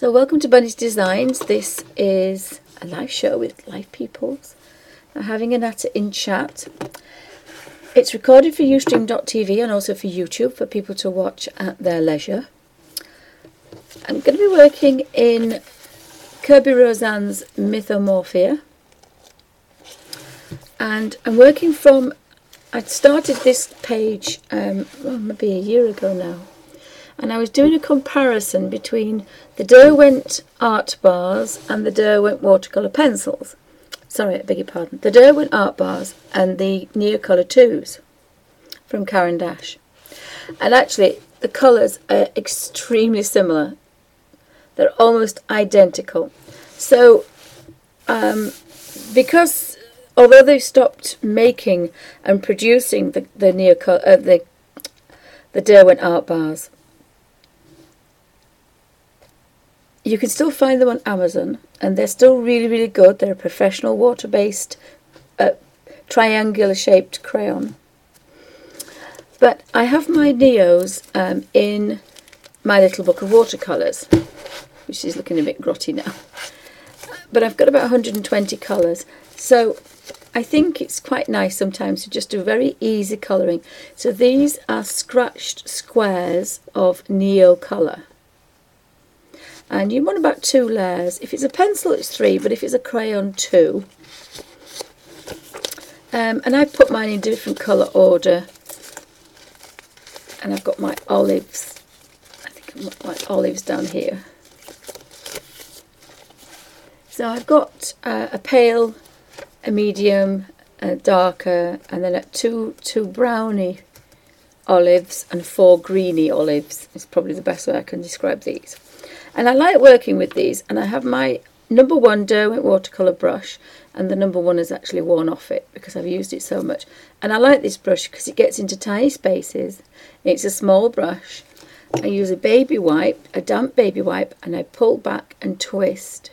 So welcome to Bunny's Designs. This is a live show with live peoples. I'm having an Acche in chat. It's recorded for Ustream.tv and also for YouTube for people to watch at their leisure. I'm going to be working in Kirby Roseanne's Mythomorphia. And I'm working from, I started this page maybe a year ago now. And I was doing a comparison between the Derwent art bars and the Derwent watercolour pencils. Sorry, I beg your pardon. The Derwent art bars and the Neocolor 2s from Caran. And actually, the colours are extremely similar. They're almost identical. So, because although they've stopped making and producing the Derwent art bars, you can still find them on Amazon, and they're still really, really good. They're a professional water-based, triangular-shaped crayon. But I have my Neos in my little book of watercolours, which is looking a bit grotty now. But I've got about 120 colours, so I think it's quite nice sometimes to just do very easy colouring. So these are scratched squares of Neo colour. And you want about 2 layers. If it's a pencil, it's 3, but if it's a crayon, 2. And I put mine in different colour order. And I've got my olives. I think I've got my olives down here. So I've got a pale, a medium, a darker, and then 2 browny olives and 4 greeny olives. It's probably the best way I can describe these. And I like working with these, and I have my number 1 Derwent watercolour brush, and the number 1 is actually worn off it because I've used it so much. And I like this brush because it gets into tiny spaces. It's a small brush. I use a baby wipe, a damp baby wipe, and I pull back and twist.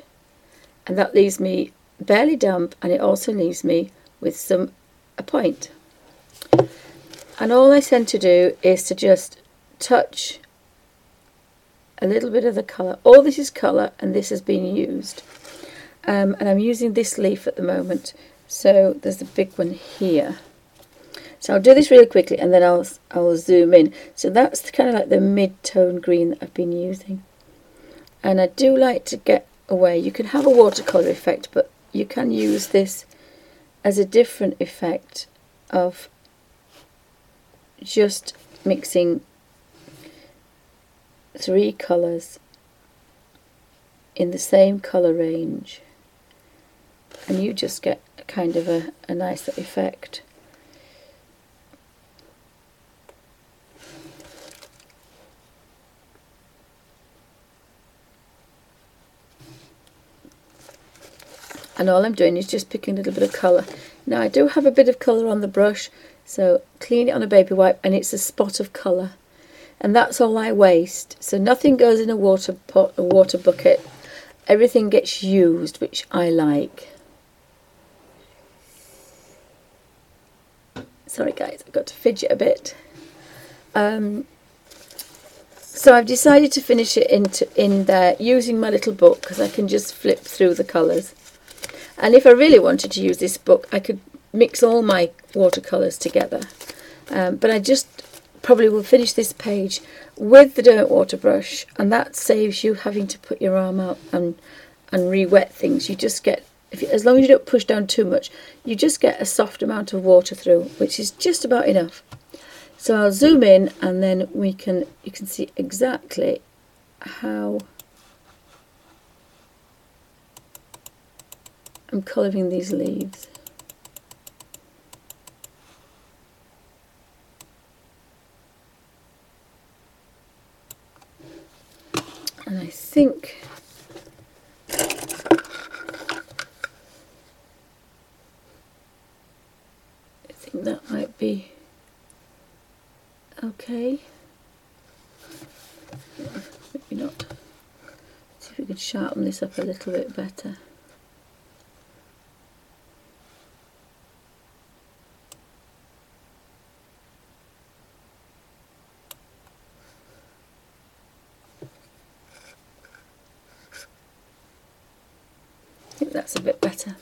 And that leaves me barely damp, and it also leaves me with a point. And all I tend to do is to just touch a little bit of the colour. All this is colour, and this has been used. And I'm using this leaf at the moment. So there's a big one here. So I'll do this really quickly, and then I'll zoom in. So that's kind of like the mid-tone green that I've been using. And I do like to get away. You can have a watercolour effect, but you can use this as a different effect of just mixing 3 colours in the same colour range, and you just get kind of a nice effect. And all I'm doing is just picking a little bit of colour. Now I do have a bit of colour on the brush, so clean it on a baby wipe, and it's a spot of colour. And that's all I waste. So nothing goes in a water pot, a water bucket. Everything gets used, which I like. Sorry guys, I've got to fidget a bit. So I've decided to finish it in there using my little book, because I can just flip through the colours. And if I really wanted to use this book, I could mix all my watercolours together. But I just probably will finish this page with the Derwent water brush, and that saves you having to put your arm out and re-wet things. You just get, as long as you don't push down too much, you just get a soft amount of water through, which is just about enough. So I'll zoom in, and then you can see exactly how I'm colouring these leaves. And I think that might be okay. Maybe not. See if we can sharpen this up a little bit better. think that's a bit better.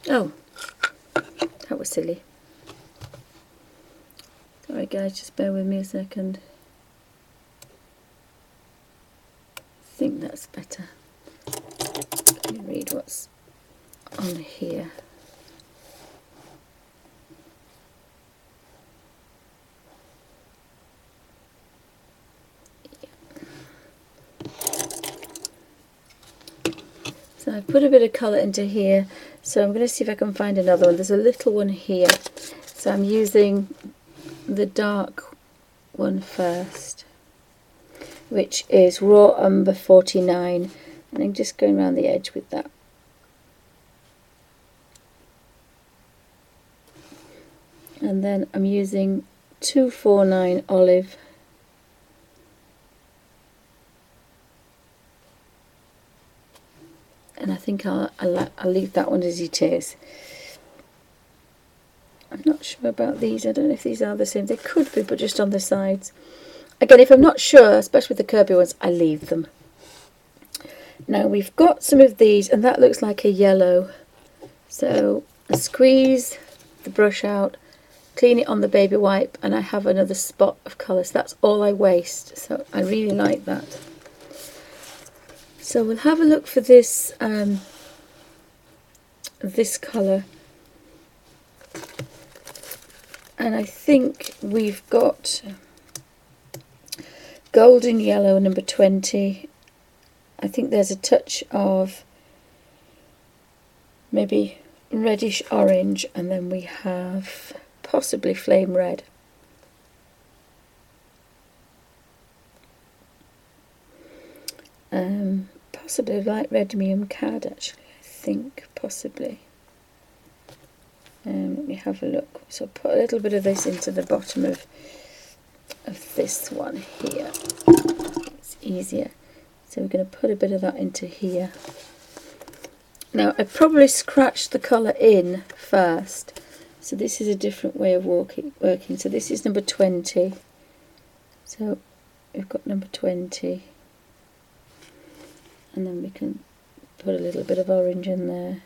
Oh, that was silly. Sorry guys, just bear with me a second. I think that's better. Let me read what's on here. So I've put a bit of colour into here, so I'm going to see if I can find another one. There's a little one here, so I'm using the dark one first, which is Raw Umber 49, and I'm just going around the edge with that. And then I'm using 249 Olive, and I think I'll leave that one as it is. I'm not sure about these. I don't know if these are the same. They could be, but just on the sides. Again, if I'm not sure, especially with the curvy ones, I leave them. Now we've got some of these, and that looks like a yellow. So I squeeze the brush out, clean it on the baby wipe, and I have another spot of colour. So that's all I waste. So I really like that. So we'll have a look for this this colour, and I think we've got golden yellow number 20. I think there's a touch of maybe reddish orange, and then we have possibly flame red. Possibly light redmium cad, actually, I think, possibly. Let me have a look. So put a little bit of this into the bottom of this one here. It's easier. So we're going to put a bit of that into here. Now I probably scratched the colour in first. So this is a different way of working. So this is number 20. So we've got number 20. And then we can put a little bit of orange in there.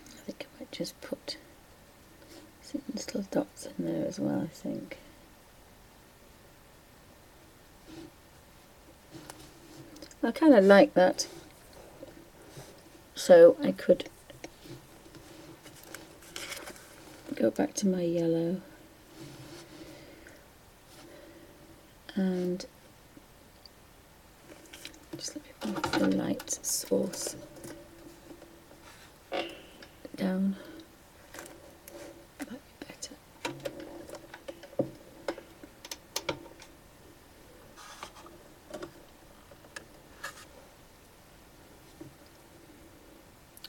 I think I might just put some little dots in there as well, I think. I kind of like that. So I could go back to my yellow and just let me move the light source down. Might be better.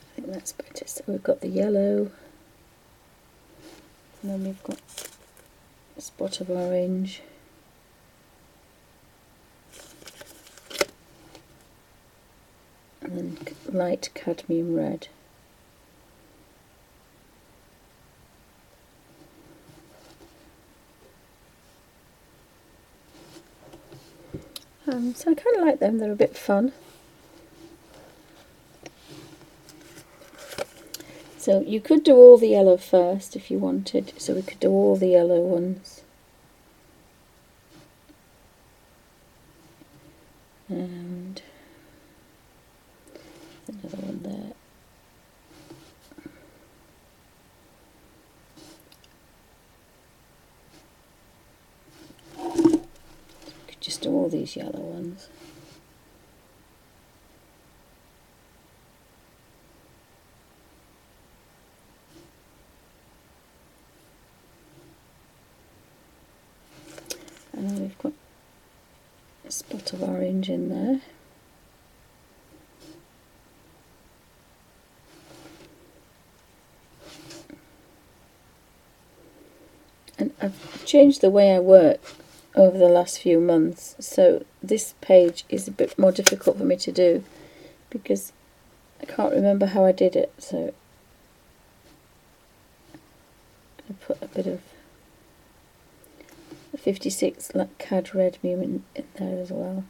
I think that's better. So we've got the yellow, and then we've got a spot of orange, and then light cadmium red. So I kind of like them. They're a bit fun. So you could do all the yellow first if you wanted, so we could do all the yellow ones. And another one there. So we could just do all these yellow ones. And then we've got a spot of orange in there. And I've changed the way I work over the last few months, so this page is a bit more difficult for me to do because I can't remember how I did it, so I'm going to put a bit of 56 cad red in there as well.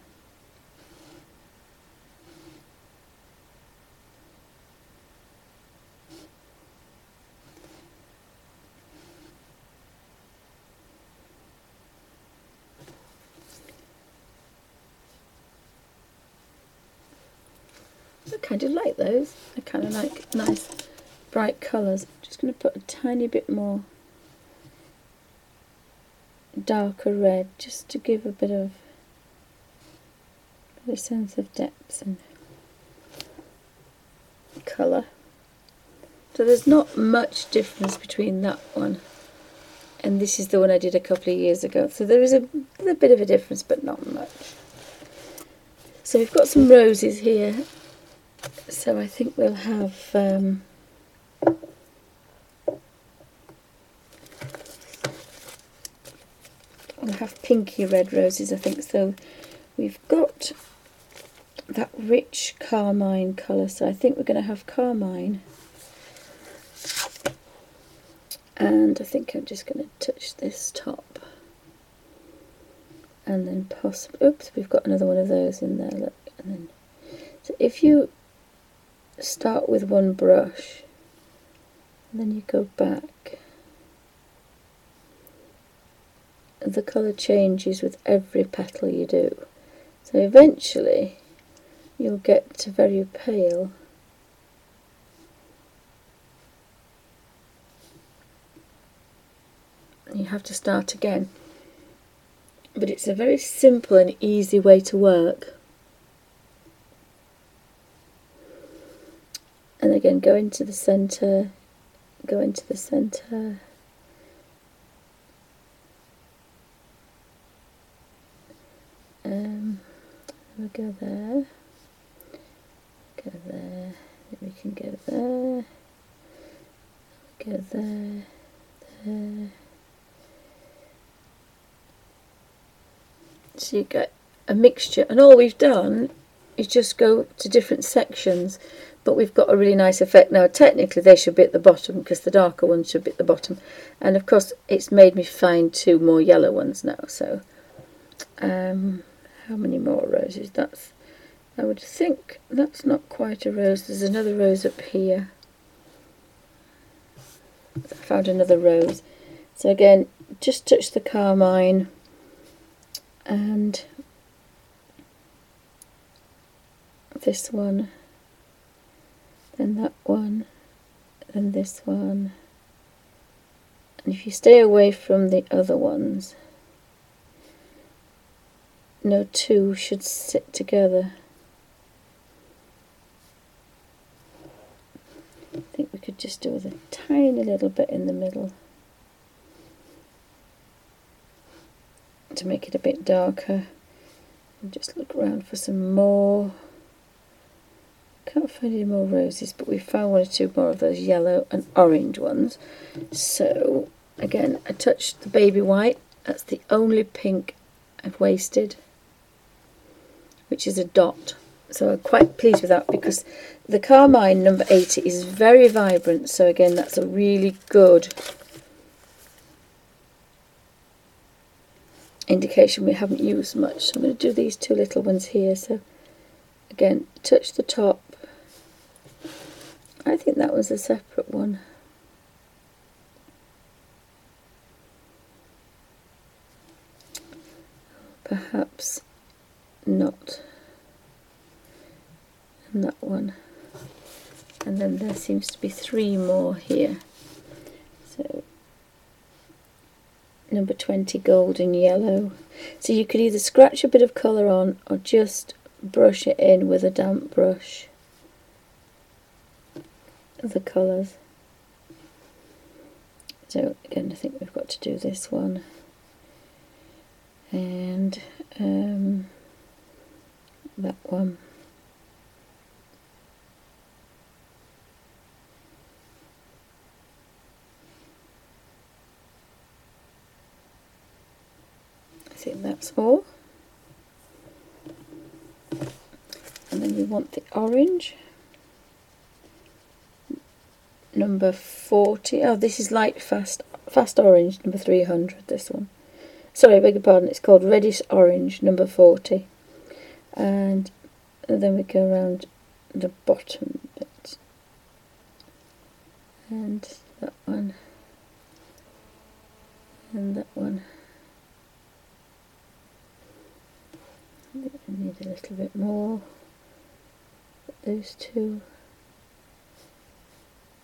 I kind of like those. I kind of like nice bright colours. I'm just going to put a tiny bit more darker red just to give a bit of a sense of depth and colour. So there's not much difference between that one and this is the one I did a couple of years ago. So there is a bit of a difference, but not much. So we've got some roses here. So I think we'll have pinky red roses, I think. So we've got that rich carmine colour, so I think we're going to have carmine. And I think I'm just going to touch this top. And then possibly, oops, we've got another one of those in there, look. And then, so if you start with one brush, and then you go back, and the colour changes with every petal you do. So eventually you'll get to very pale. And you have to start again. But it's a very simple and easy way to work. And again, go into the centre, go into the centre. We'll go there, go there, then we can go there, go there, there. So you get a mixture, and all we've done is just go to different sections, but we've got a really nice effect. Now technically they should be at the bottom because the darker ones should be at the bottom, and of course it's made me find 2 more yellow ones now. So how many more roses? That's, I would think that's not quite a rose. There's another rose up here. I found another rose. So again, just touch the carmine and this one, then that one, then this one. And if you stay away from the other ones, no 2 should sit together. I think we could just do with a tiny little bit in the middle to make it a bit darker. And just look around for some more. Can't find any more roses, but we found 1 or 2 more of those yellow and orange ones. So again, I touched the baby white. That's the only pink I've wasted, which is a dot. So I'm quite pleased with that because the carmine number 80 is very vibrant. So again, that's a really good indication we haven't used much. So I'm going to do these 2 little ones here. So again, touch the top. I think that was a separate one. Perhaps not. And that one. And then there seems to be 3 more here. So number 20, golden yellow. So you could either scratch a bit of colour on or just brush it in with a damp brush. The colours. So again, I think we've got to do this one. And that one. I think that's all. And then we want the orange. number 40. Oh, this is light fast orange, number 300, this one. Sorry, I beg your pardon, it's called reddish orange, number 40. And then we go around the bottom bit. And that one. And that one. I think I need a little bit more. But those two.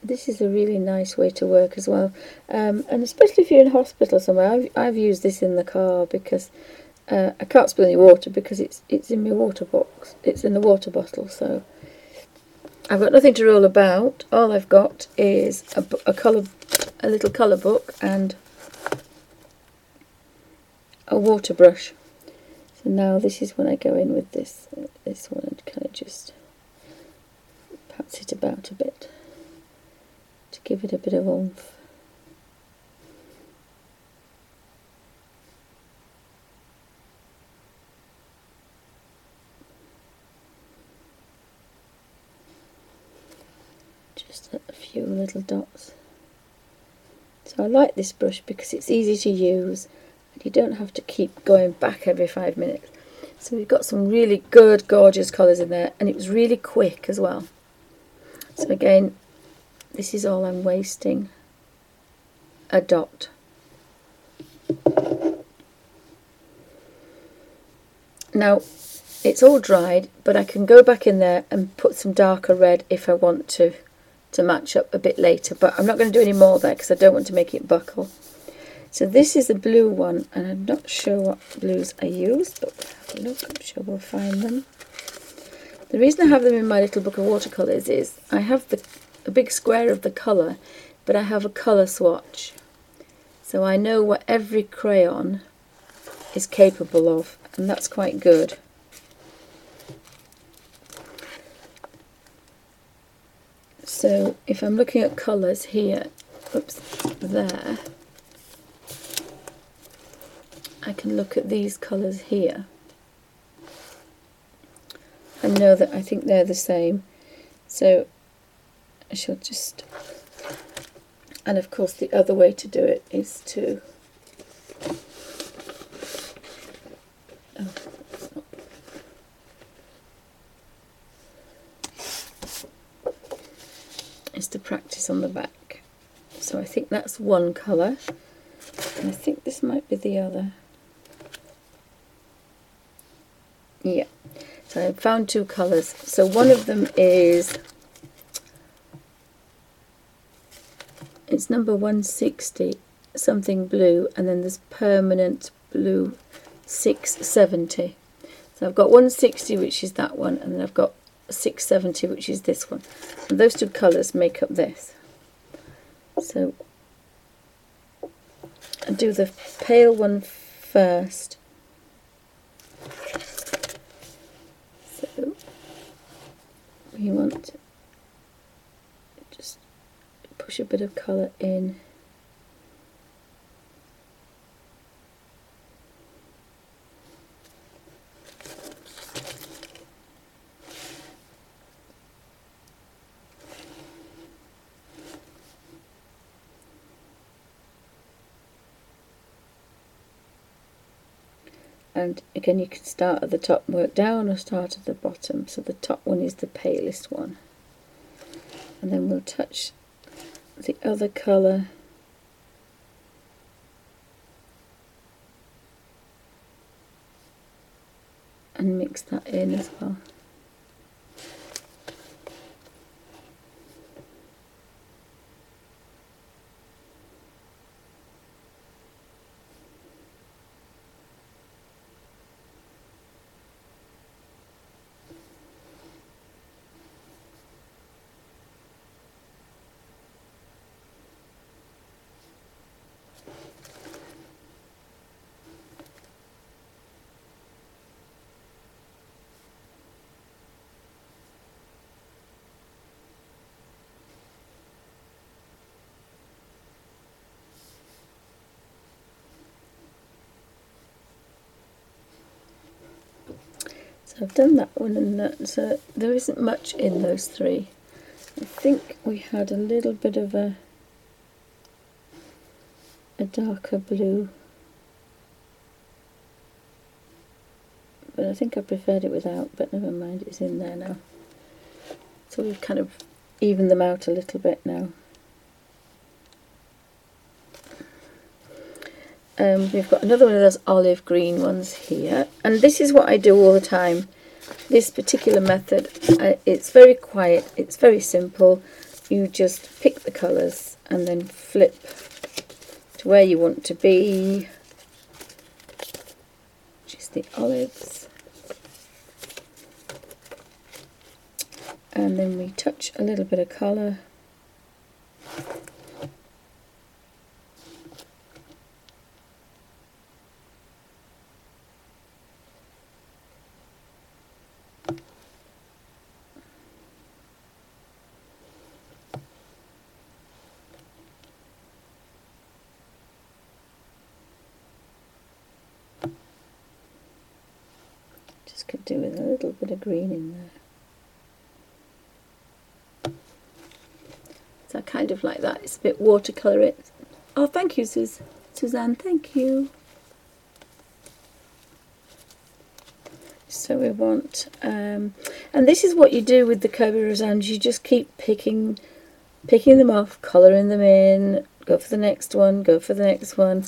This is a really nice way to work as well, and especially if you're in hospital somewhere. I've used this in the car because I can't spill any water because it's in my water box. It's in the water bottle, so I've got nothing to roll about. All I've got is a little colour book and a water brush. So now this is when I go in with this one and kind of just pat it about a bit to give it a bit of oomph. Just a few little dots. So I like this brush because it's easy to use and you don't have to keep going back every 5 minutes. So we've got some really good, gorgeous colours in there, and it was really quick as well. So again, this is all I'm wasting, a dot. Now, it's all dried, but I can go back in there and put some darker red if I want to match up a bit later, but I'm not going to do any more there because I don't want to make it buckle. So this is the blue one, and I'm not sure what blues I used, but we'll have a look, I'm sure we'll find them. The reason I have them in my little book of watercolours is I have a big square of the colour, but I have a colour swatch. So I know what every crayon is capable of, and that's quite good. So if I'm looking at colours here, oops, there, I can look at these colours here and know that I think they're the same. So I shall just, and of course the other way to do it is to, practice on the back. So I think that's one colour, and I think this might be the other. Yeah, so I found two colours. So one of them is, it's number 160, something blue, and then there's permanent blue 670. So I've got 160, which is that one, and then I've got 670, which is this one. And those two colours make up this. So I'll do the pale one first. So we want to just push a bit of colour in. And again, you can start at the top and work down, or start at the bottom. So the top one is the palest one. And then we'll touch the other colour and mix that in as well. So I've done that one, and that, so there isn't much in those three. I think we had a little bit of a darker blue, but I think I preferred it without, but never mind, it's in there now. So we've kind of evened them out a little bit now. We've got another one of those olive green ones here, and this is what I do all the time. This particular method, it's very quiet, it's very simple. You just pick the colours and then flip to where you want to be, which is the olives, and then we touch a little bit of colour. Just could do with a little bit of green in there. So I kind of like that. It's a bit watercolour it. Oh, thank you, Suzanne. Thank you. So we want, and this is what you do with the Kirby Roseannes. You just keep picking them off, colouring them in. Go for the next one. Go for the next one.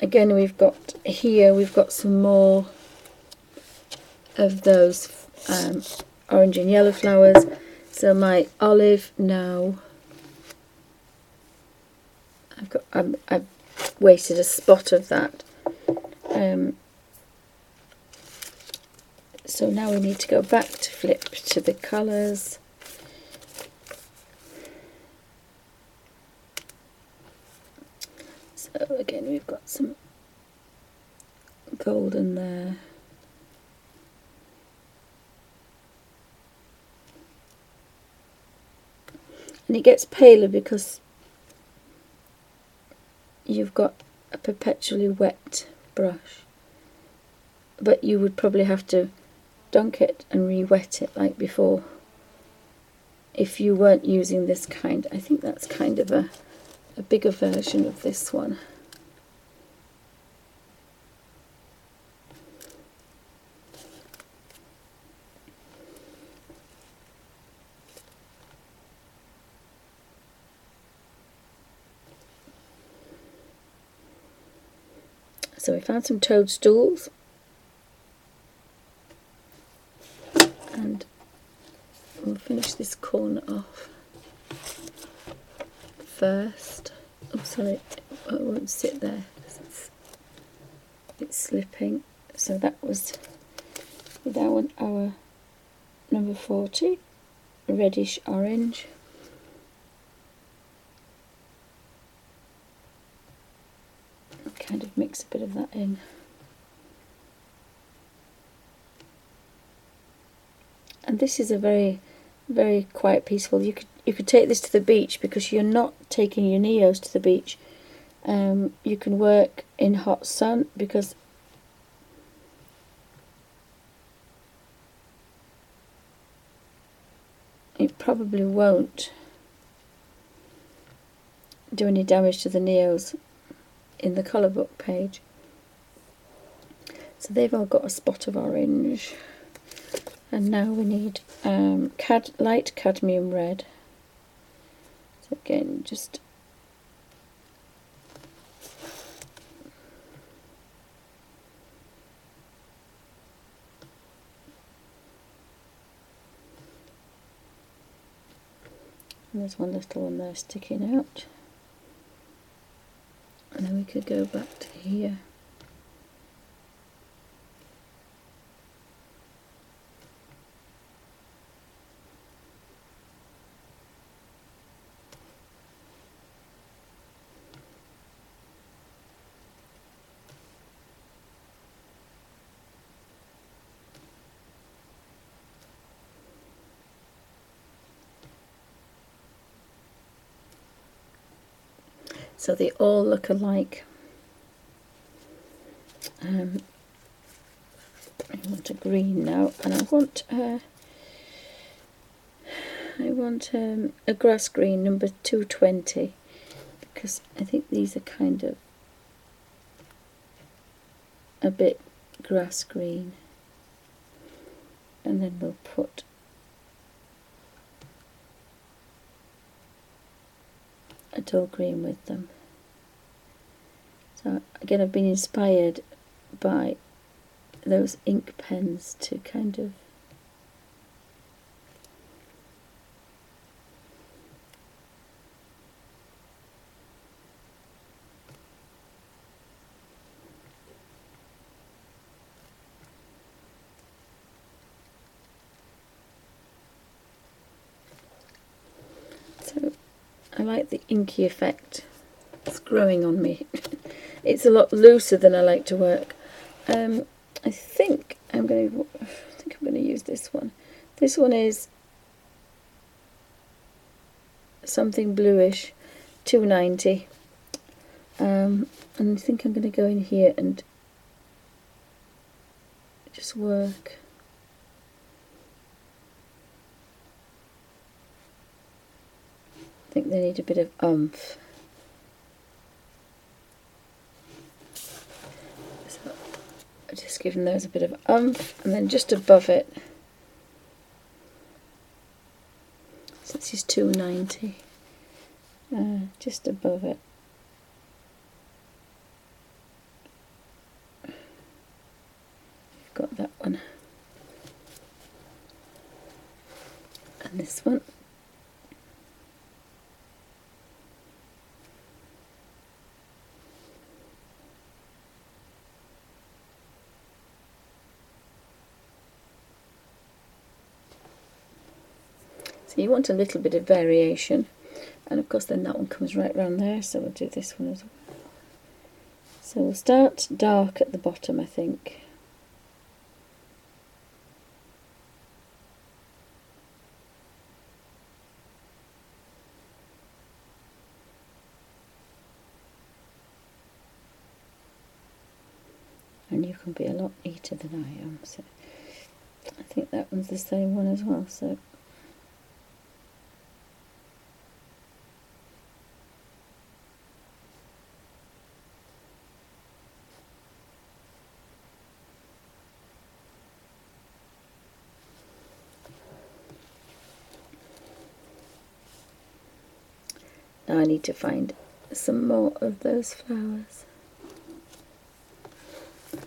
Again, we've got here. We've got some more of those orange and yellow flowers. So my olive now, I've wasted a spot of that. So now we need to go back to flip to the colours. So again, we've got some golden there. And it gets paler because you've got a perpetually wet brush, but you would probably have to dunk it and re-wet it like before if you weren't using this kind. I think that's kind of a bigger version of this one. So we found some toadstools, and we'll finish this corner off first. Oh, sorry, it won't sit there because it's slipping. So that was our number 40, reddish orange. Kind of mix a bit of that in. And this is a very, very quiet, peaceful. You could take this to the beach because you're not taking your neos to the beach. You can work in hot sun because it probably won't do any damage to the neos in the colour book page. So they've all got a spot of orange, and now we need light cadmium red. So again, just and there's one little one there sticking out. And then we could go back to here. So they all look alike. I want a green now, and I want want a grass green number 220, because I think these are kind of a bit grass green. And then we'll put a dull green with them. So again, I've been inspired by those ink pens to kind of I like the inky effect. It's growing on me. It's a lot looser than I like to work. I think I'm going to use this one. This one is something bluish, 290. And I think I'm going to go in here and just work. I think they need a bit of oomph. So I'm just giving those a bit of oomph, and then just above it, so this is 290, just above it, you've got that one, and this one. So you want a little bit of variation, and of course then that one comes right round there, so we'll do this one as well. So we'll start dark at the bottom, I think. And you can be a lot neater than I am, so I think that one's the same one as well. So now I need to find some more of those flowers.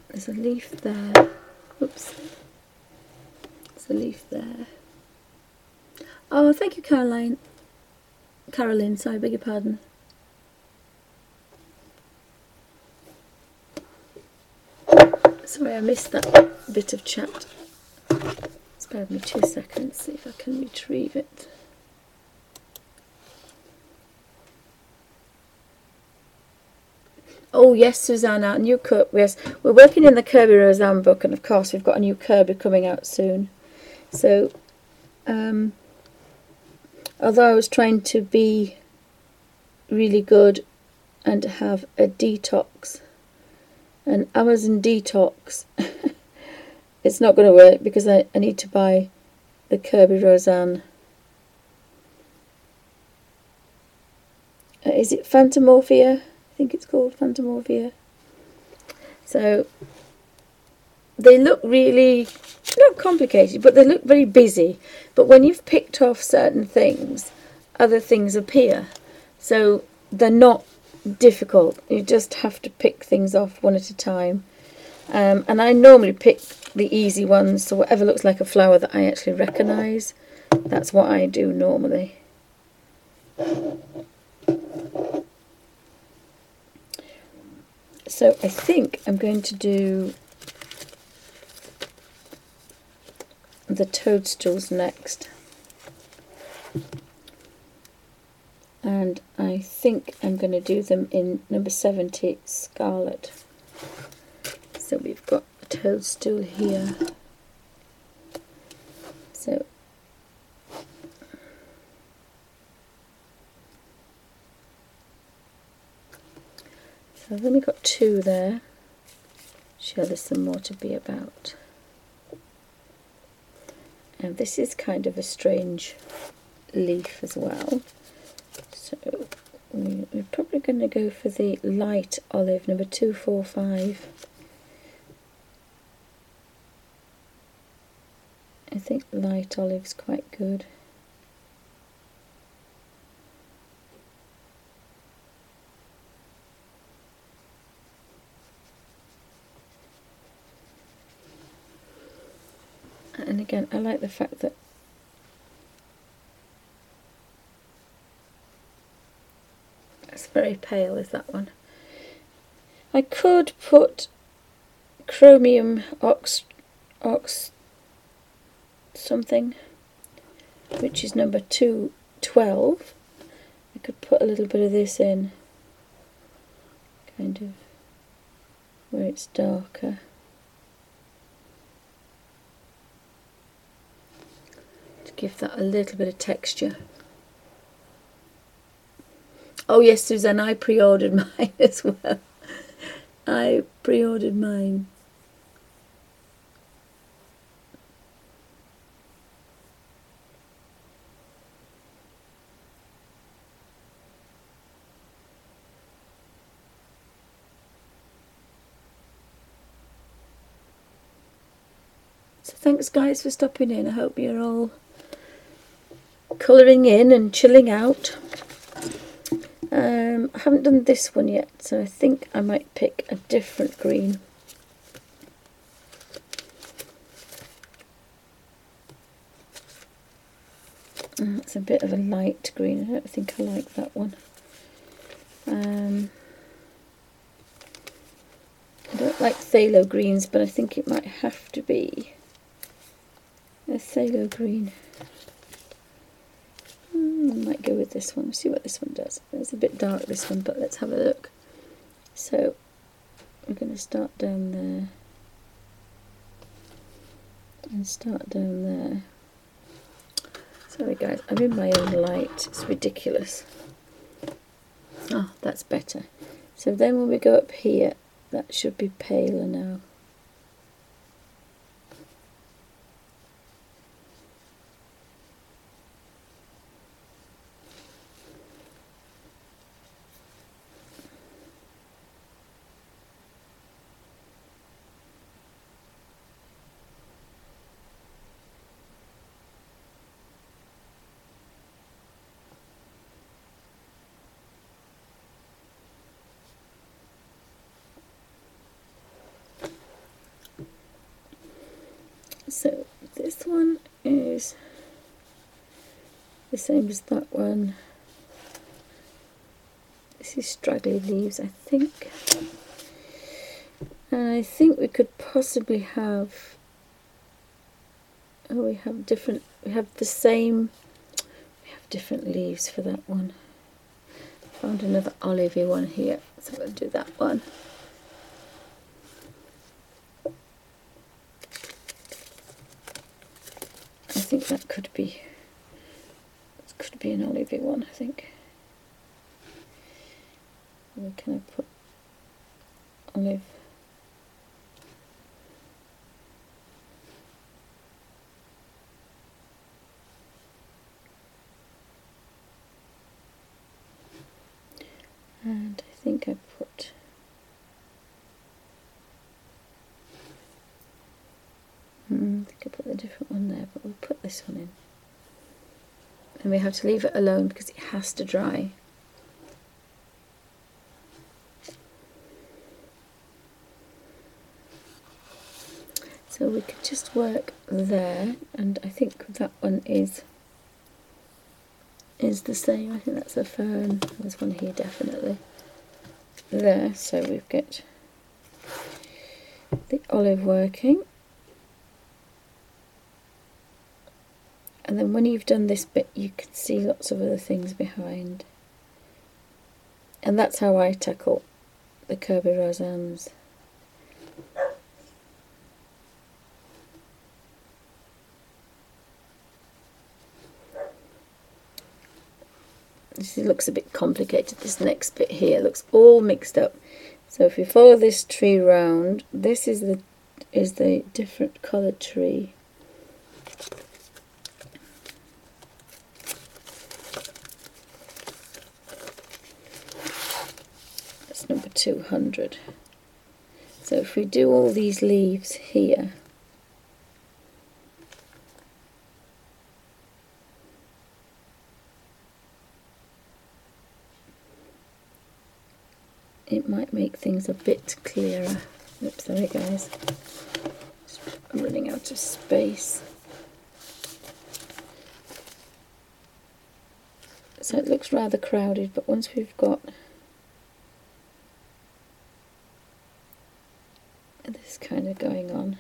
There's a leaf there. Oops. There's a leaf there. Oh, thank you, Caroline. Carolyn, sorry, beg your pardon. Sorry, I missed that bit of chat. Spare me 2 seconds, see if I can retrieve it. Oh yes, Susanna, new Kirby. Yes, we're working in the Kirby Roseanne book, and of course we've got a new Kirby coming out soon. So, although I was trying to be really good and have a detox, an Amazon detox, it's not going to work because I need to buy the Kirby Roseanne. Is it Mythomorphia? I think it's called Mythomorphia. So they look really not complicated, but they look very busy. But when you've picked off certain things, other things appear. So they're not difficult. You just have to pick things off one at a time. And I normally pick the easy ones, so whatever looks like a flower that I actually recognise, that's what I do normally. So I think I'm going to do the Toadstools next. And I think I'm going to do them in number 70, Scarlet. So we've got a toadstool here. So I've only got 2 there. Sure, there's some more to be about. And this is kind of a strange leaf as well. So we're probably going to go for the light olive, number 245. I think light olive's quite good. And again, I like the fact that it's very pale, is that one. I could put chromium ox something, which is number 212. I could put a little bit of this in, kind of where it's darker. To give that a little bit of texture. Oh yes, Suzanne, I pre-ordered mine as well. I pre-ordered mine. So thanks guys for stopping in. I hope you're all colouring in and chilling out. I haven't done this one yet, so I think I might pick a different green. It's a bit of a light green. I don't think I like that one. I don't like phthalo greens, but I think it might have to be a phthalo green. I might go with this one. We'll see what this one does. It's a bit dark, this one, but let's have a look. So we're going to start down there and start down there. Sorry guys, I'm in my own light. It's ridiculous. Oh, that's better. So then when we go up here, that should be paler now. So this one is the same as that one. This is straggly leaves, I think. And I think we could possibly have, oh, we have different leaves for that one. Found another olivey one here, so we'll do that one. I think that could be an olivey one, I think. Where can I put olive? And I think I put I think I put a different one there, but we'll put this one in. And we have to leave it alone because it has to dry. So we could just work there, and I think that one is the same. I think that's a fern. There's one here definitely. There, so we've got the olive working. And then when you've done this bit, you can see lots of other things behind. And that's how I tackle the Kirby Rozans. This looks a bit complicated. This next bit here looks all mixed up. So if we follow this tree round, this is the different coloured tree. 200. So if we do all these leaves here, it might make things a bit clearer. Oops, sorry guys, I'm running out of space. So it looks rather crowded, but once we've got this kind of going on,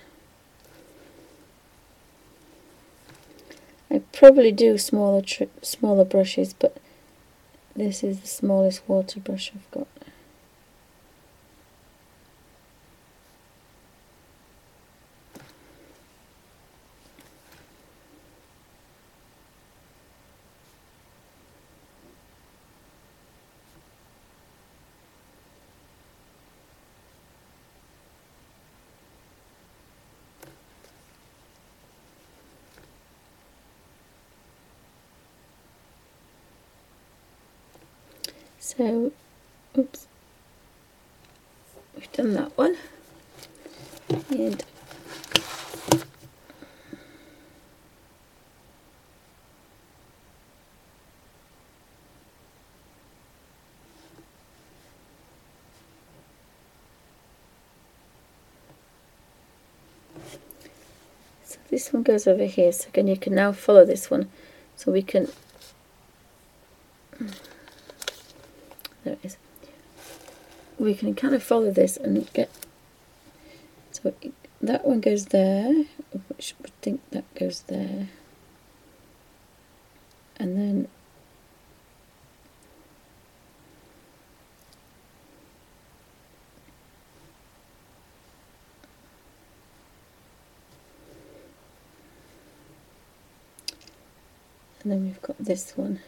I probably do smaller brushes, but this is the smallest water brush I've got. So, oops, we've done that one, and so this one goes over here. So again, you can now follow this one, so we can. There it is. We can kind of follow this and get, so that one goes there, which I think that goes there, and then we've got this one.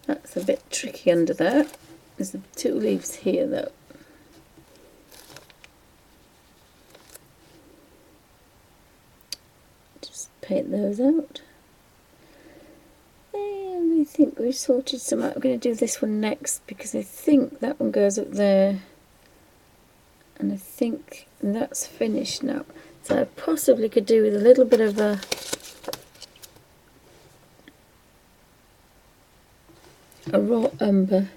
That's a bit tricky under there. There's the two leaves here though. Just paint those out. And I think we've sorted some out. I'm going to do this one next because I think that one goes up there. And I think that's finished now. So I possibly could do with a little bit of a raw umber,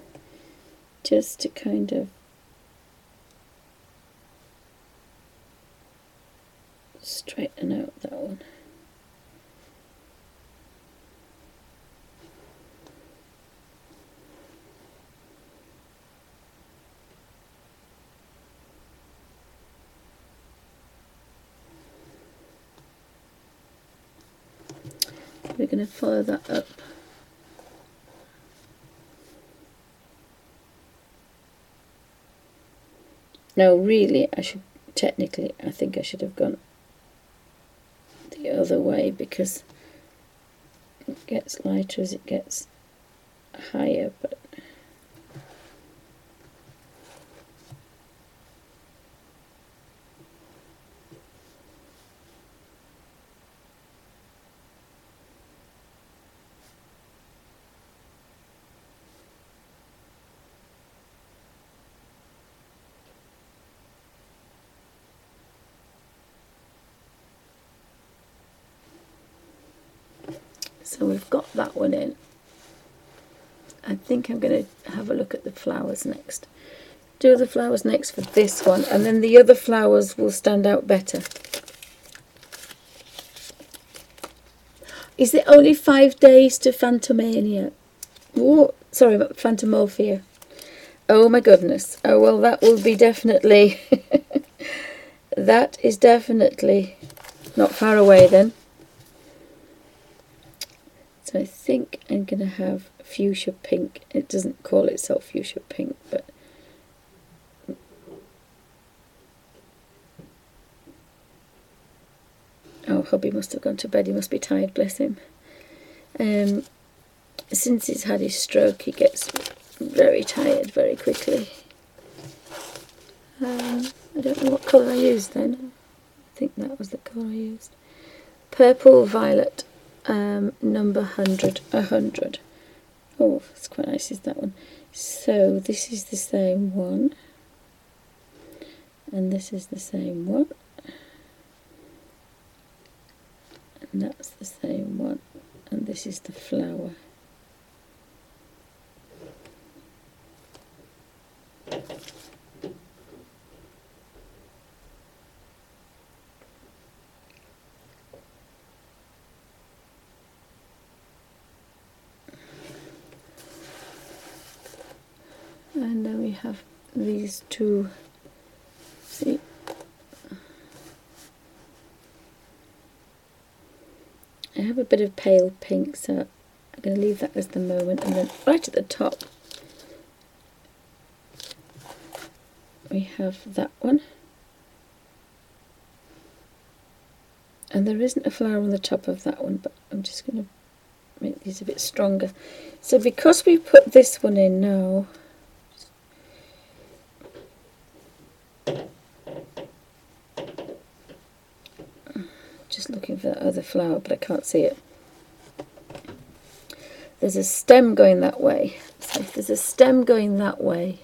just to kind of straighten out that one. We're going to follow that up. Now really, I think I should have gone the other way, because it gets lighter as it gets higher, but so we've got that one in. I think I'm going to have a look at the flowers next. Do the flowers next for this one, and then the other flowers will stand out better. Is it only 5 days to Phantomania? Oh, sorry, Mythomorphia. Oh my goodness. Oh well, that will be definitely... that is definitely not far away then. So I think I'm going to have fuchsia pink. It doesn't call itself fuchsia pink, but Oh, hubby must have gone to bed. He must be tired, bless him. Since he's had his stroke, he gets very tired very quickly. I don't know what colour I used then. I think that was the colour I used. Purple violet, number 100. Oh, that's quite nice, is that one. So this is the same one, and this is the same one, and that's the same one, and this is the flower. And then we have these two. See, I have a bit of pale pink, so I'm going to leave that as the moment. And then right at the top we have that one, and there isn't a flower on the top of that one, but I'm just going to make these a bit stronger. So because we put this one in now, just looking for that other flower, but I can't see it. There's a stem going that way. So if there's a stem going that way,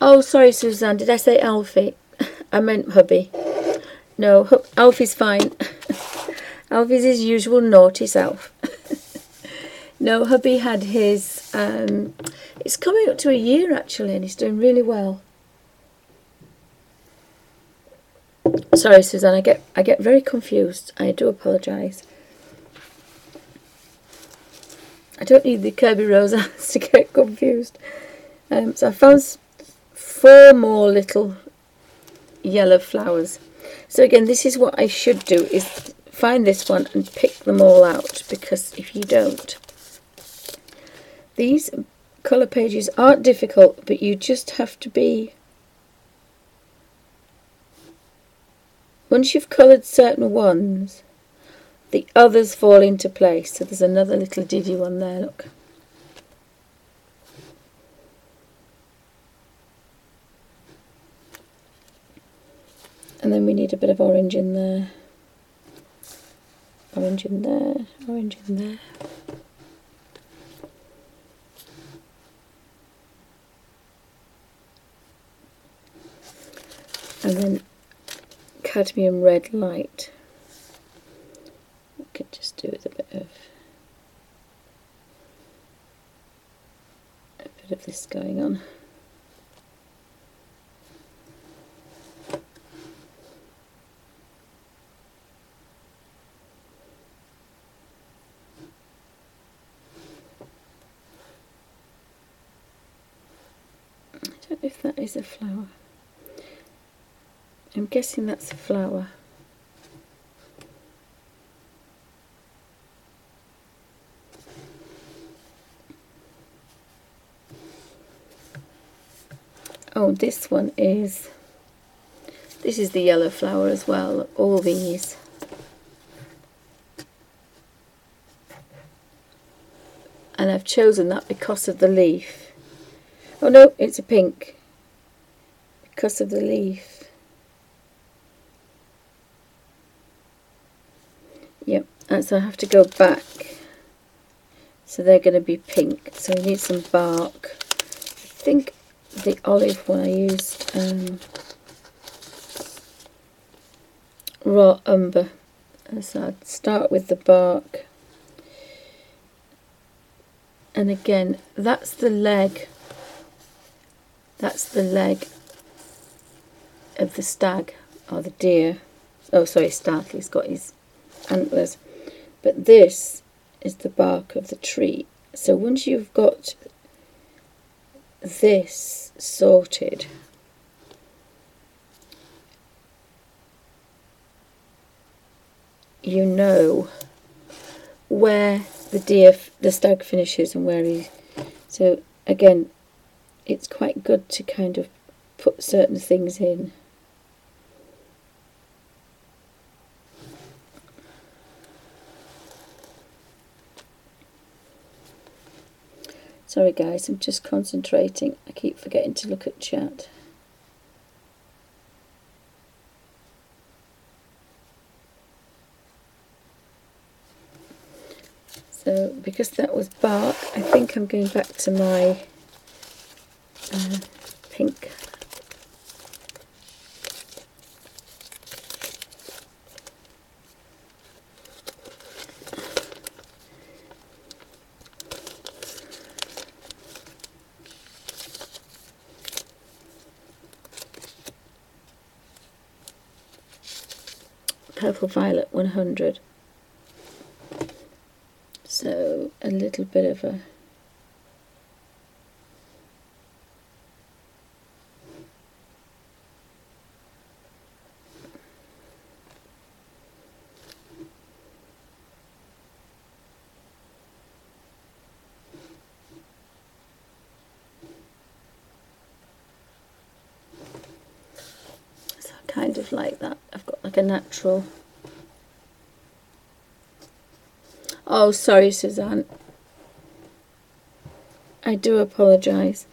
oh, sorry, Suzanne, did I say Alfie? I meant hubby. No, Alfie's fine. Alfie's his usual naughty self. No, hubby had his, it's coming up to a year actually, and he's doing really well. Sorry, Suzanne, I get very confused. I do apologise. I don't need the Kirby Rose eyes to get confused. So I found 4 more little yellow flowers. So again, this is what I should do, is find this one and pick them all out, because if you don't, these colour pages aren't difficult, but you just have to be, once you've coloured certain ones, the others fall into place. So there's another little diddy one there, look. And then we need a bit of orange in there. Orange in there, orange in there. And then cadmium red light. We could just do with a bit of this going on. I don't know if that is a flower. I'm guessing that's a flower. Oh, this one is, this is the yellow flower as well, all these. And I've chosen that because of the leaf. Oh no, it's a pink. Because of the leaf. Yep, and so I have to go back. So they're going to be pink. So we need some bark. I think the olive one I used raw umber. So I'd start with the bark. And again, that's the leg. That's the leg of the stag or the deer. Oh, sorry, stag. He's got his antlers. But this is the bark of the tree. So once you've got this sorted, you know where the stag finishes and where he. So again, it's quite good to kind of put certain things in. Sorry guys, I'm just concentrating. I keep forgetting to look at chat. So because that was bark, I think I'm going back to my pink. Purple Violet 100. So a little bit of a kind of like that. I've got like a natural. Oh, sorry, Suzanne. I do apologise.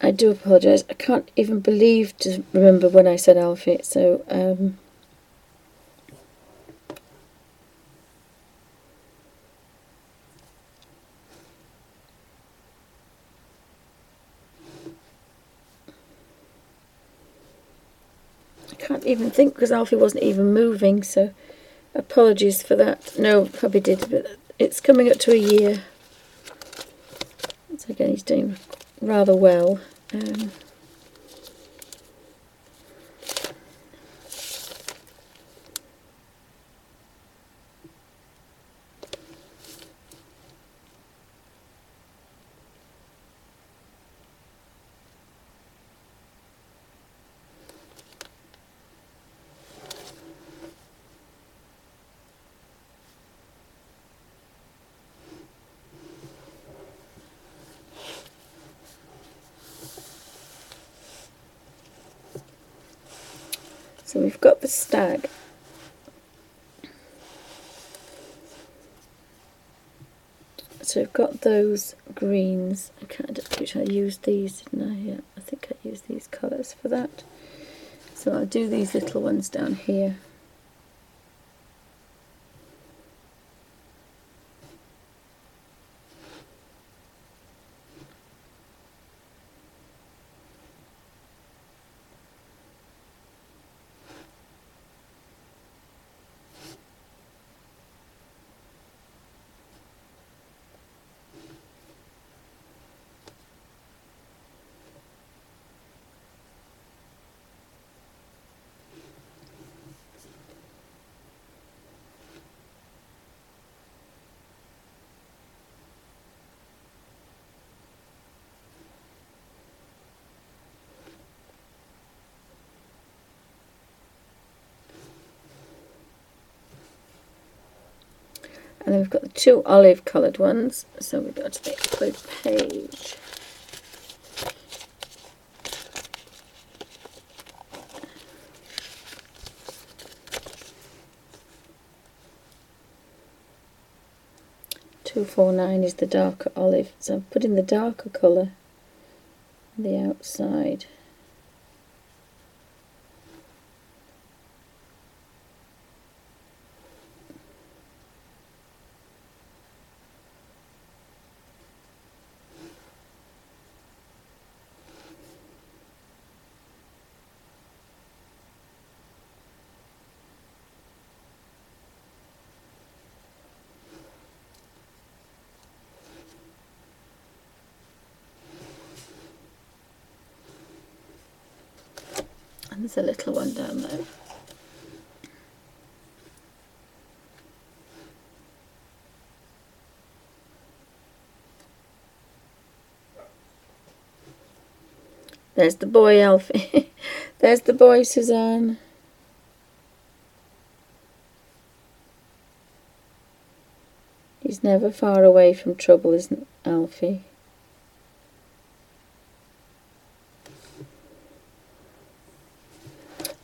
I do apologise. I can't even believe to remember when I said Alfie. So, I can't even think because Alfie wasn't even moving. So, apologies for that. No, probably did, but it's coming up to a year. So again, he's doing rather well. So we've got the stag. So we've got those greens. Which I used these, didn't I? Yeah, I think I used these colours for that. So I'll do these little ones down here. And then we've got the two olive coloured ones. So we go to the upload page. $249 is the darker olive. So I'm putting the darker colour on the outside. And there's a little one down there. There's the boy, Alfie. There's the boy, Suzanne. He's never far away from trouble, isn't Alfie?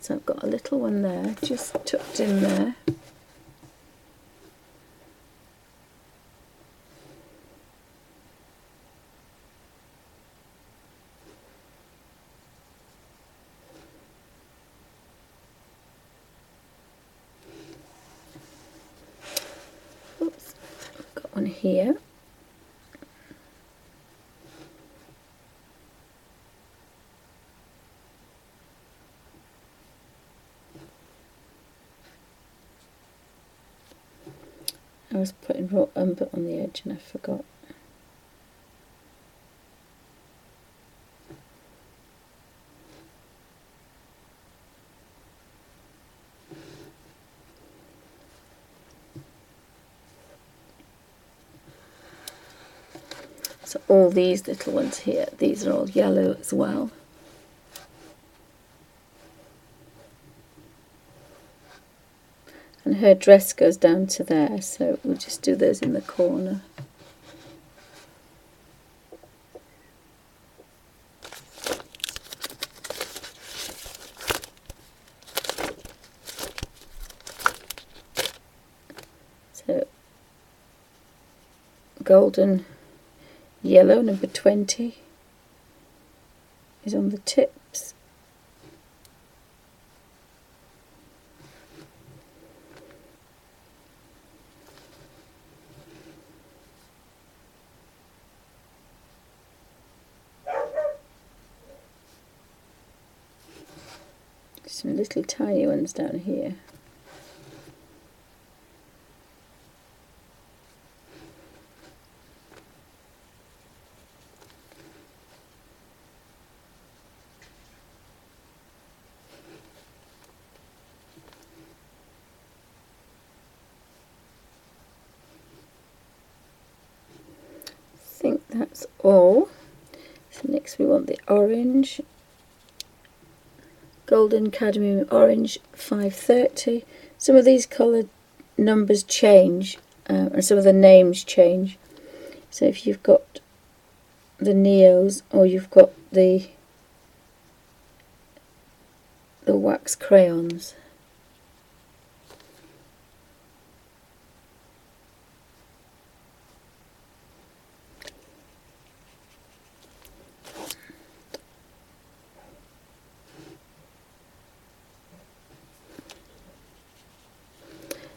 So I've got a little one there, just tucked in there. Oops, I've got one here. I was putting raw umber on the edge and I forgot. So all these little ones here, these are all yellow as well. And her dress goes down to there, so we'll just do those in the corner. So golden yellow, number 20, is on the tips. Some little tiny ones down here. I think that's all. So next we want the orange. Golden cadmium orange 530. Some of these colour numbers change and some of the names change. So if you've got the Neos or you've got the wax crayons.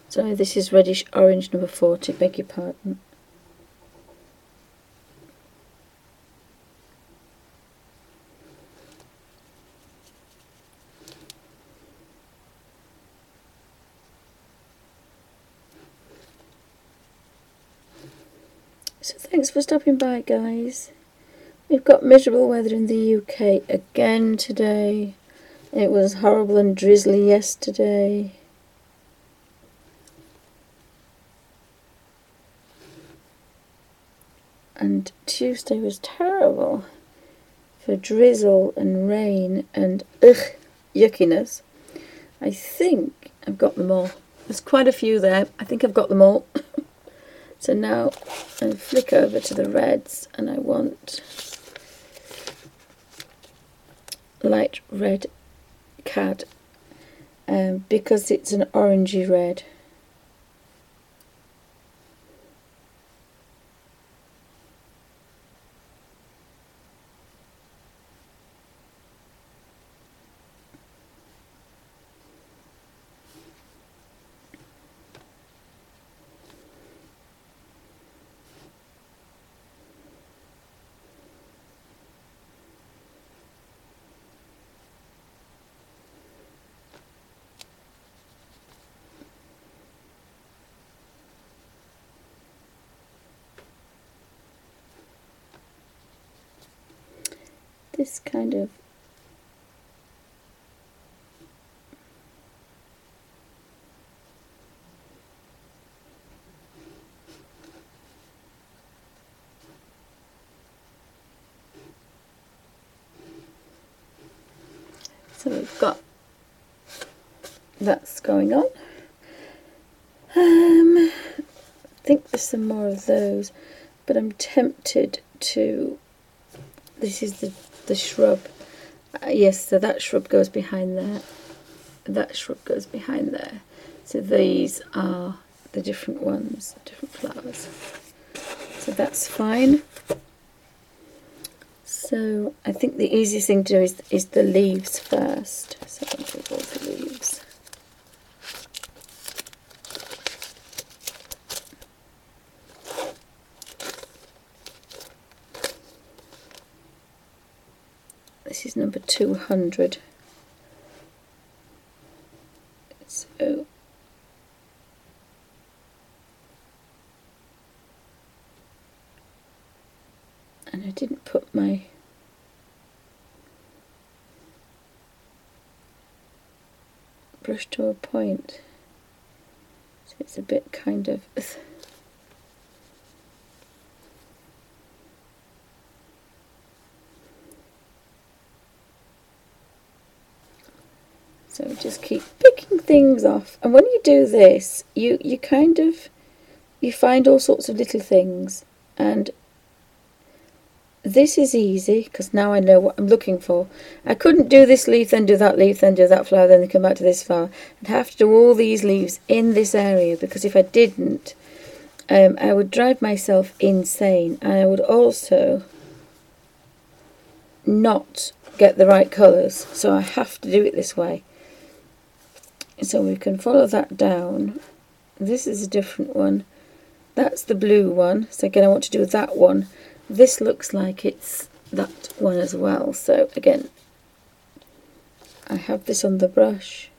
So this is reddish orange number 40, beg your pardon. So thanks for stopping by, guys. We've got miserable weather in the UK again today. It was horrible and drizzly yesterday. And Tuesday was terrible for drizzle and rain and yuckiness. I think I've got them all. There's quite a few there. I think I've got them all. So now I flick over to the reds and I want light red cad because it's an orangey red. This kind of so we've got that's going on. think there's some more of those, but I'm tempted to... This is the shrub. Yes, so that shrub goes behind there. That shrub goes behind there. So these are the different ones, different flowers. So that's fine. So I think the easiest thing to do is the leaves first. So I'll do all the leaves. This is number 200. So and I didn't put my brush to a point, so it's a bit kind of so just keep picking things off, and when you do this you kind of find all sorts of little things, and this is easy because now I know what I'm looking for. I couldn't do this leaf, then do that leaf, then do that flower, then come back to this flower. I'd have to do all these leaves in this area, because if I didn't, I would drive myself insane, and I would also not get the right colours. So I have to do it this way. So we can follow that down. This is a different one. That's the blue one. So again, I want to do that one. This looks like it's that one as well. So again, I have this on the brush.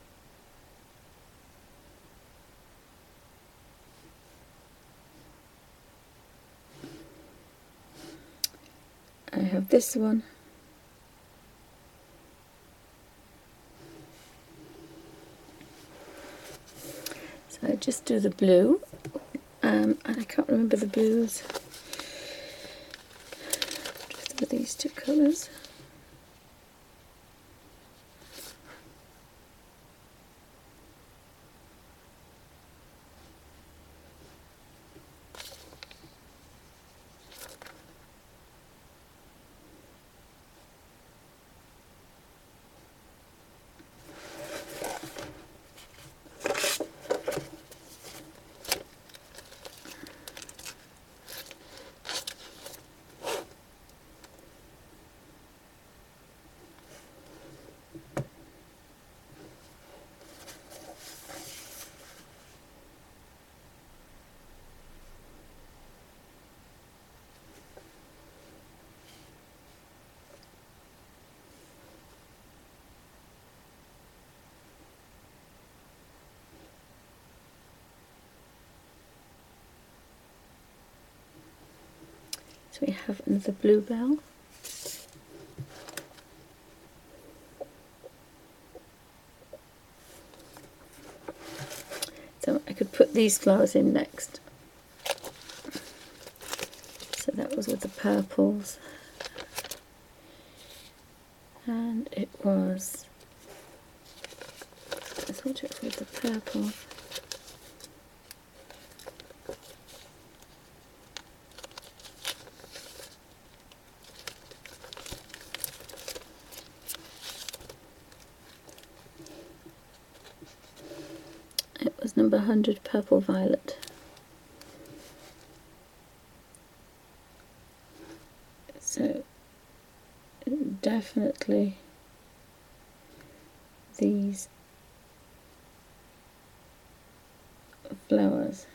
I have this one. So I just do the blue, and I can't remember the blues. Just with these two colours. So we have another bluebell. So I could put these flowers in next. So that was with the purples. And it was, I thought it was with the purple. It was number 100, purple violet. So definitely these flowers.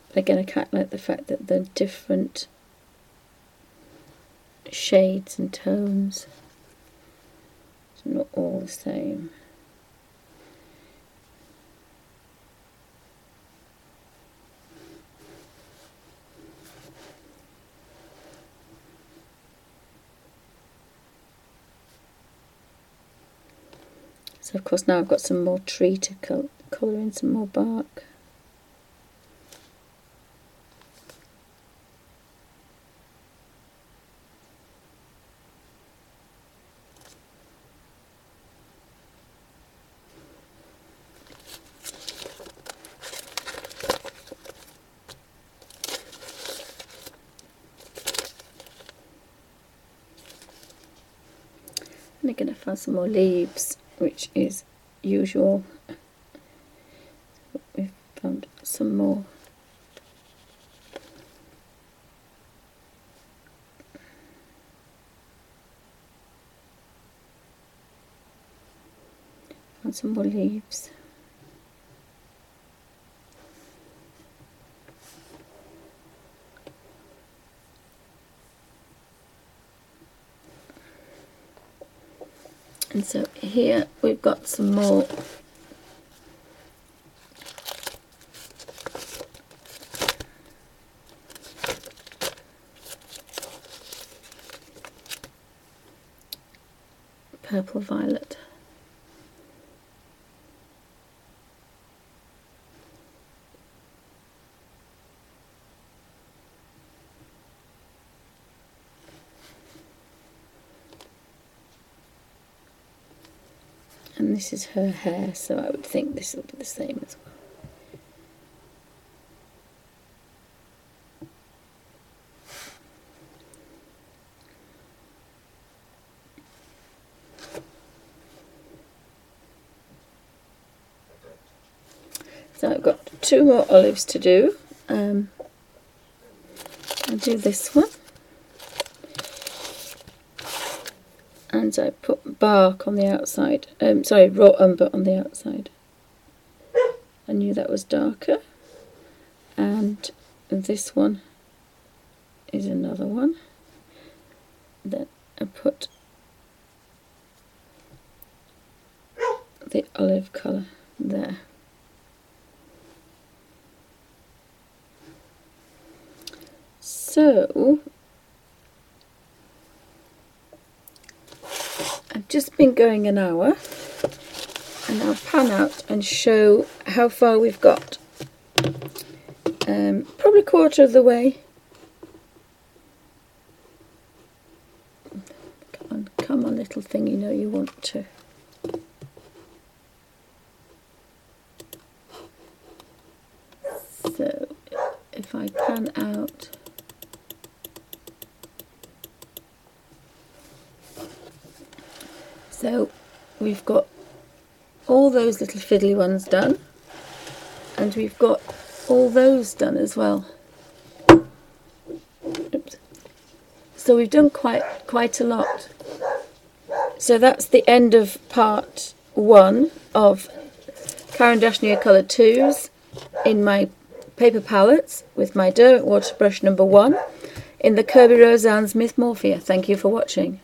But again, I can't like the fact that they're different shades and tones. It's not all the same. So of course now I've got some more tree to colour in, some more bark. again I found some more leaves, which is usual. We've found some more. Found some more leaves. And so here we've got some more purple violet. And this is her hair, so I would think this will be the same as well. So I've got 2 more olives to do. I'll do this one. And I put bark on the outside, sorry, raw umber on the outside. I knew that was darker. And this one is another one. Then I put the olive colour there. So I've just been going an hour, and I'll pan out and show how far we've got. Probably 1/4 of the way. Come on, little thing, you know you want to. So if I pan out, so we've got all those little fiddly ones done, and we've got all those done as well. Oops. So we've done quite a lot. So that's the end of part 1 of Caran Colour 2s in my paper palettes with my Derwent Water brush number 1 in the Kirby Roseanne's Mythomorphia. Thank you for watching.